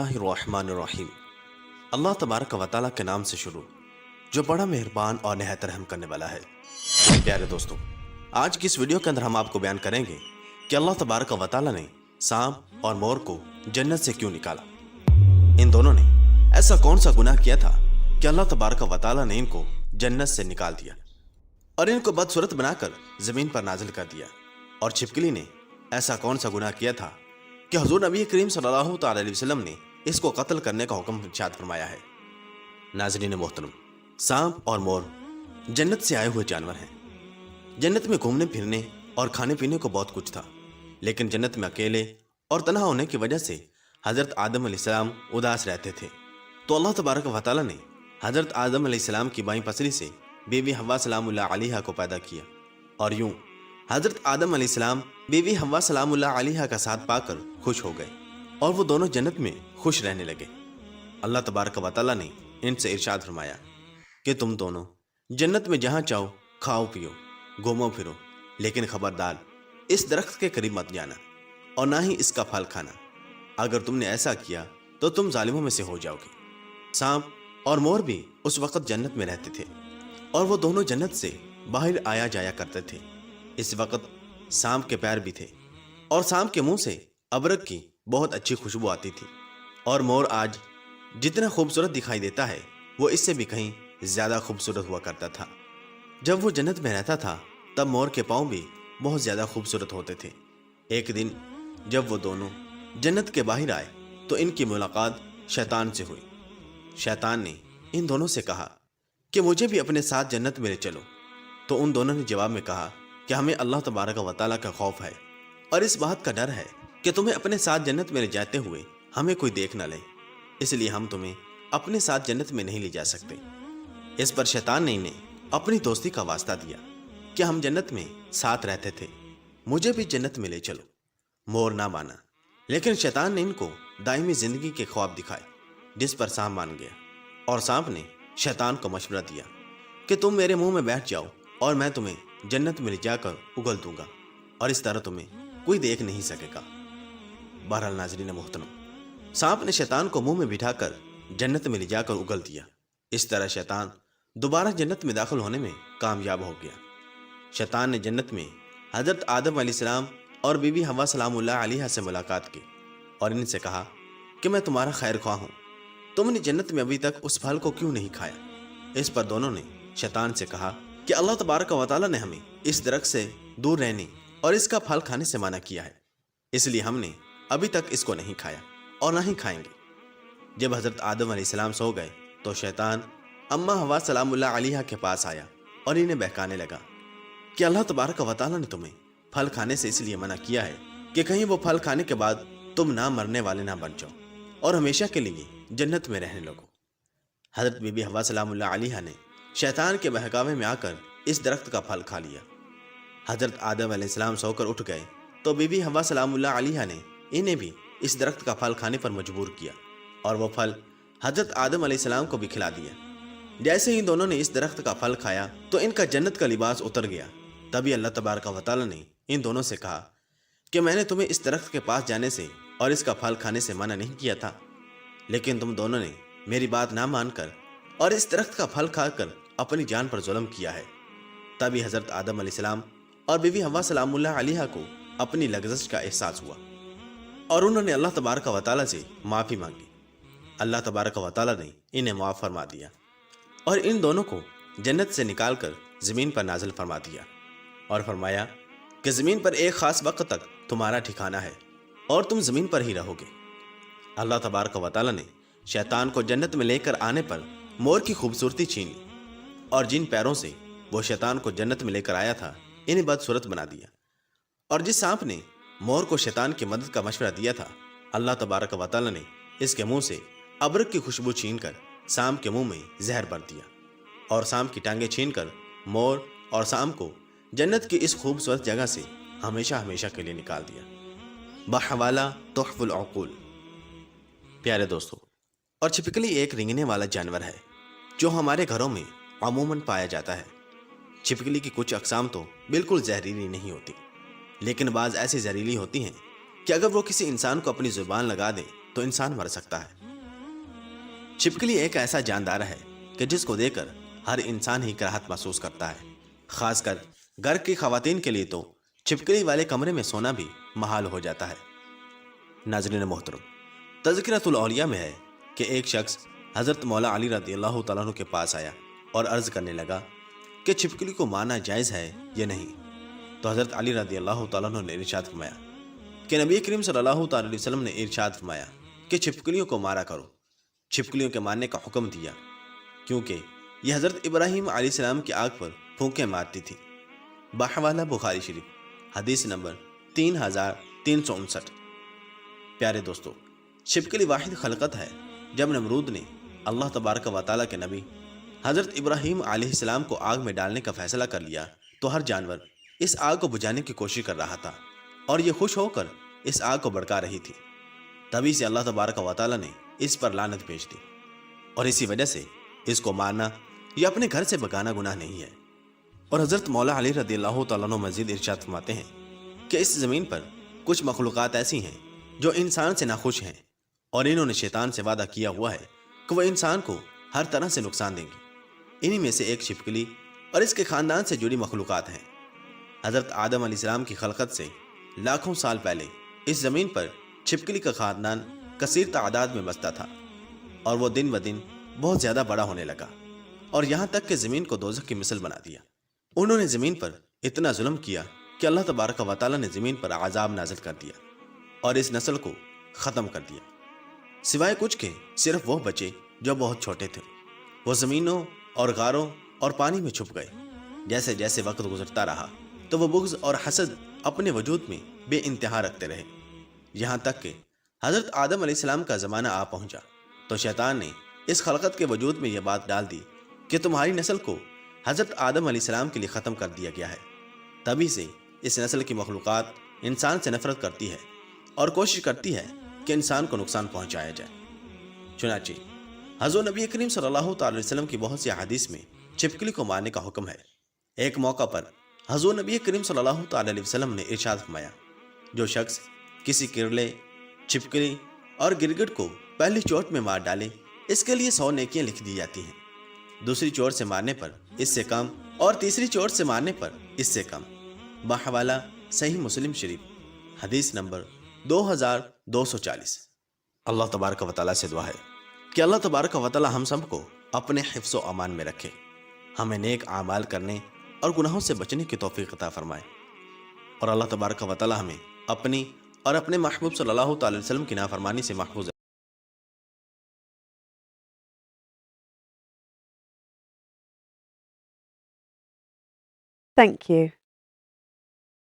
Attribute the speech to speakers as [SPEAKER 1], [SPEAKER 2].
[SPEAKER 1] बिस्मिल्लाहिर्रहमानिर्रहीम। अल्लाह तबारक व तआला के नाम से शुरू, जो बड़ा मेहरबान और निहायत रहम करने वाला है। प्यारे दोस्तों, आज की इस वीडियो के अंदर हम आपको बयान करेंगे कि अल्लाह तबारक व तआला ने सांप और मोर को जन्नत से क्यों निकाला। इन दोनों ने ऐसा कौन सा गुनाह किया था कि अल्लाह तबारक व तआला ने इनको जन्नत से निकाल दिया और इनको बदसूरत बनाकर जमीन पर नाजिल कर दिया। और छिपकली ने ऐसा कौन सा गुनाह किया था कि हुजूर नबी करीम सल्लल्लाहु अलैहि वसल्लम ने इसको कत्ल करने का हुक्म इरशाद फरमाया है। नाज़रीन मोहतरम, सांप और मोर जन्नत से आए हुए जानवर हैं। जन्नत में घूमने फिरने और खाने पीने को बहुत कुछ था, लेकिन जन्नत में अकेले और तन्हा होने की वजह से हज़रत आदम अलैहिस्सलाम उदास रहते थे। तो अल्लाह तबारक व तआला ने हज़रत आदम अलैहिस्सलाम की बाईं पसली से बीवी हव्वा सलामुल्लाह अलैहा को पैदा किया और यूं हज़रत आदम अलैहिस्सलाम बीवी हव्वा सलामुल्लाह अलैहा का साथ पाकर खुश हो गए और वो दोनों जन्नत में खुश रहने लगे। अल्लाह तबारक व तआला ने इनसे इरशाद फरमाया कि तुम दोनों जन्नत में जहाँ चाहो खाओ पियो, घूमो फिरो, लेकिन खबरदार इस दरख्त के करीब मत जाना और ना ही इसका फल खाना। अगर तुमने ऐसा किया तो तुम जालिमों में से हो जाओगे। सांप और मोर भी उस वक्त जन्नत में रहते थे और वो दोनों जन्नत से बाहर आया जाया करते थे। इस वक्त सांप के पैर भी थे और सांप के मुंह से अबरक की बहुत अच्छी खुशबू आती थी। और मोर आज जितना खूबसूरत दिखाई देता है वो इससे भी कहीं ज़्यादा खूबसूरत हुआ करता था। जब वो जन्नत में रहता था तब मोर के पाँव भी बहुत ज़्यादा खूबसूरत होते थे। एक दिन जब वो दोनों जन्नत के बाहर आए तो इनकी मुलाकात शैतान से हुई। शैतान ने इन दोनों से कहा कि मुझे भी अपने साथ जन्नत में ले चलो। तो उन दोनों ने जवाब में कहा कि हमें अल्लाह तबारक व तआला का खौफ है और इस बात का डर है कि तुम्हें अपने साथ जन्नत में ले जाते हुए हमें कोई देख न ले, इसलिए हम तुम्हें अपने साथ जन्नत में नहीं ले जा सकते। इस पर शैतान ने इन्हें अपनी दोस्ती का वास्ता दिया कि हम जन्नत में साथ रहते थे, मुझे भी जन्नत में ले चलो। मोर ना माना, लेकिन शैतान ने इनको दायमी जिंदगी के ख्वाब दिखाए, जिस पर सांप मान गया। और सांप ने शैतान को मशवरा दिया कि तुम मेरे मुंह में बैठ जाओ और मैं तुम्हें जन्नत में ले जाकर उगल दूंगा और इस तरह तुम्हें कोई देख नहीं सकेगा। बहरहाल नाज़रीन मोहतरम, सांप ने शैतान को मुंह में बिठाकर जन्नत में ले जाकर उगल दिया। इस तरह शैतान दोबारा जन्नत में दाखिल होने में कामयाब हो गया। शैतान ने जन्नत में हज़रत आदम अलैहिस्सलाम और बीबी हव्वा सलामुल्लाह अलैहा से मुलाकात की और इनसे कहा कि मैं तुम्हारा खैर ख्वाह हूँ, तुमने जन्नत में अभी तक उस फल को क्यों नहीं खाया। इस पर दोनों ने शैतान से कहा कि अल्लाह तबारक व तआला ने हमें इस दरख्त से दूर रहने और इसका फल खाने से मना किया है, इसलिए हमने अभी तक इसको नहीं खाया और ना ही खाएंगे। जब हज़रत आदम अलैहिस्सलाम सो गए तो शैतान अम्मा हव्वा सलामुल्लाह अलैहा के पास आया और इन्हें बहकाने लगा कि अल्लाह तबारक व तआला ने तुम्हें फल खाने से इसलिए मना किया है कि कहीं वो फल खाने के बाद तुम ना मरने वाले ना बन जाओ और हमेशा के लिए जन्नत में रहने लगो। हज़रत बीबी हव्वा सलामुल्लाह अलैहा ने शैतान के बहकावे में आकर इस दरख्त का फल खा लिया। हज़रत आदम अलैहिस्सलाम सोकर उठ गए तो बीबी हव्वा सलामुल्लाह अलैहा ने इन्हें भी इस दरख्त का फल खाने पर मजबूर किया और वो फल हज़रत आदम अलैहिस्सलाम को भी खिला दिया। जैसे ही दोनों ने इस दरख्त का फल खाया तो इनका जन्नत का लिबास उतर गया। तभी अल्लाह तबारक व तआला ने इन दोनों से कहा कि मैंने तुम्हें इस दरख्त के पास जाने से और इसका फल खाने से मना नहीं किया था, लेकिन तुम दोनों ने मेरी बात ना मानकर और इस दरख्त का फल खाकर अपनी जान पर जुल्म किया है। तभी हज़रत आदम अलैहिस्सलाम और बीबी हव्वा सलामुल्लाह अलैहा को अपनी लग़ज़श का एहसास हुआ और उन्होंने अल्लाह तबारक व तआला से माफ़ी मांगी। अल्लाह तबारक व तआला ने इन्हें माफ़ फरमा दिया और इन दोनों को जन्नत से निकाल कर ज़मीन पर नाजिल फरमा दिया और फरमाया कि ज़मीन पर एक ख़ास वक्त तक तुम्हारा ठिकाना है और तुम ज़मीन पर ही रहोगे। अल्लाह तबारक व तआला ने शैतान को जन्नत में लेकर आने पर मोर की खूबसूरती छीन ली और जिन पैरों से वो शैतान को जन्नत में लेकर आया था इन्हें बदसूरत बना दिया। और जिस सांप ने मोर को शैतान की मदद का मशवरा दिया था, अल्लाह तबारक व तआला ने इसके मुंह से अबरक की खुशबू छीनकर सांप के मुंह में जहर भर दिया और सांप की टांगें छीनकर मोर और सांप को जन्नत की इस खूबसूरत जगह से हमेशा हमेशा के लिए निकाल दिया। बहवाला तुहफुल अक़ूल। प्यारे दोस्तों, और छिपकली एक रेंगने वाला जानवर है जो हमारे घरों में अमूमन पाया जाता है। छिपकली की कुछ अक़साम तो बिल्कुल जहरीली नहीं होती, लेकिन बाज़ ऐसी जहरीली होती हैं कि अगर वो किसी इंसान को अपनी ज़ुबान लगा दे تو انسان مر سکتا ہے۔ چھپکلی ایک ایسا جاندار ہے کہ جس کو دیکھ کر ہر انسان ہی کراہت محسوس کرتا ہے۔ خاص کر گھر کی خواتین کے لیے تو چھپکلی والے کمرے میں سونا بھی محال ہو جاتا ہے۔ ناظرین محترم، تذکرۃ الاولیاء میں ہے کہ ایک شخص حضرت مولا علی رضی اللہ تعالیٰ عنہ کے پاس آیا اور عرض کرنے لگا کہ چھپکلی کو مارنا جائز ہے یا نہیں۔ تو حضرت علی رضی اللہ تعالیٰ عنہ نے ارشاد فرمایا کہ نبی کریم صلی اللہ تعالیٰ علیہ وسلم نے ارشاد فرمایا کہ چھپکلیوں کو مارا کرو۔ چھپکلیوں کے مارنے کا حکم دیا کیونکہ یہ حضرت ابراہیم علیہ السلام کی آگ پر پھونکیں مارتی تھی۔ بحوالہ بخاری شریف، حدیث نمبر 3359۔ پیارے دوستو، چھپکلی واحد خلقت ہے۔ جب نمرود نے اللہ تبارک و تعالیٰ کے نبی حضرت ابراہیم علیہ السلام کو آگ میں ڈالنے کا فیصلہ کر لیا تو ہر جانور اس آگ کو بجھانے کی کوشش کر رہا تھا اور یہ خوش ہو کر اس آگ کو بھڑکا رہی تھی۔ تبھی سے اللہ تبارک و تعالیٰ نے اس پر لعنت بھیج دی، اور اسی وجہ سے اس کو مارنا یا اپنے گھر سے بھگانا گناہ نہیں ہے۔ اور حضرت مولا علی رضی اللہ تعالیٰ عنہ مزید ارشاد فرماتے ہیں کہ اس زمین پر کچھ مخلوقات ایسی ہیں جو انسان سے ناخوش ہیں، اور انہوں نے شیطان سے وعدہ کیا ہوا ہے کہ وہ انسان کو ہر طرح سے نقصان دیں گی۔ انہی میں سے ایک چھپکلی اور اس کے خاندان سے جڑی مخلوقات ہیں۔ حضرت آدم علیہ السلام کی خلقت سے لاکھوں سال پہلے اس زمین پر چھپکلی کا خاندان کثیر تعداد میں بستا تھا، اور وہ دن بدن بہت زیادہ بڑا ہونے لگا، اور یہاں تک کہ زمین کو دوزخ کی مثل بنا دیا۔ انہوں نے زمین پر اتنا ظلم کیا کہ اللہ تبارک و تعالیٰ نے زمین پر عذاب نازل کر دیا اور اس نسل کو ختم کر دیا، سوائے کچھ کے صرف وہ بچے جو بہت چھوٹے تھے۔ وہ زمینوں اور غاروں اور پانی میں چھپ گئے۔ جیسے جیسے وقت گزرتا رہا تو وہ بغض اور حسد اپنے وجود میں بے انتہا رکھتے رہے، یہاں تک کہ حضرت آدم علیہ السلام کا زمانہ آ پہنچا تو شیطان نے اس خلقت کے وجود میں یہ بات ڈال دی کہ تمہاری نسل کو حضرت آدم علیہ السلام کے لیے ختم کر دیا گیا ہے۔ تبھی سے اس نسل کی مخلوقات انسان سے نفرت کرتی ہے اور کوشش کرتی ہے کہ انسان کو نقصان پہنچایا جائے۔ چنانچہ حضور نبی کریم صلی اللہ تعالی وسلم کی بہت سی احادیث میں چھپکلی کو مارنے کا حکم ہے۔ ایک موقع پر حضور نبی کریم صلی اللہ تعالی علیہ وسلم نے ارشاد فرمایا، جو شخص کسی کرلے، چھپکلی اور گرگٹ کو پہلی چوٹ میں مار ڈالے اس کے لیے 100 نیکیاں لکھ دی جاتی ہیں، دوسری چوٹ سے مارنے پر اس سے کم، اور تیسری چوٹ سے مارنے پر اس سے کم۔ بحوالہ صحیح مسلم شریف، حدیث نمبر 2240۔ اللہ تبارک و تعالیٰ سے دعا ہے کہ اللہ تبارک و تعالیٰ ہم سب کو اپنے حفظ و امان میں رکھے، ہمیں نیک اعمال کرنے اور گناہوں سے بچنے کی توفیق عطا فرمائے، اور اللہ تبارک و تعالیٰ ہمیں اپنی اور اپنے محبوب صلی اللہ تعالی وسلم کی نافرمانی سے محفوظ
[SPEAKER 2] Thank you.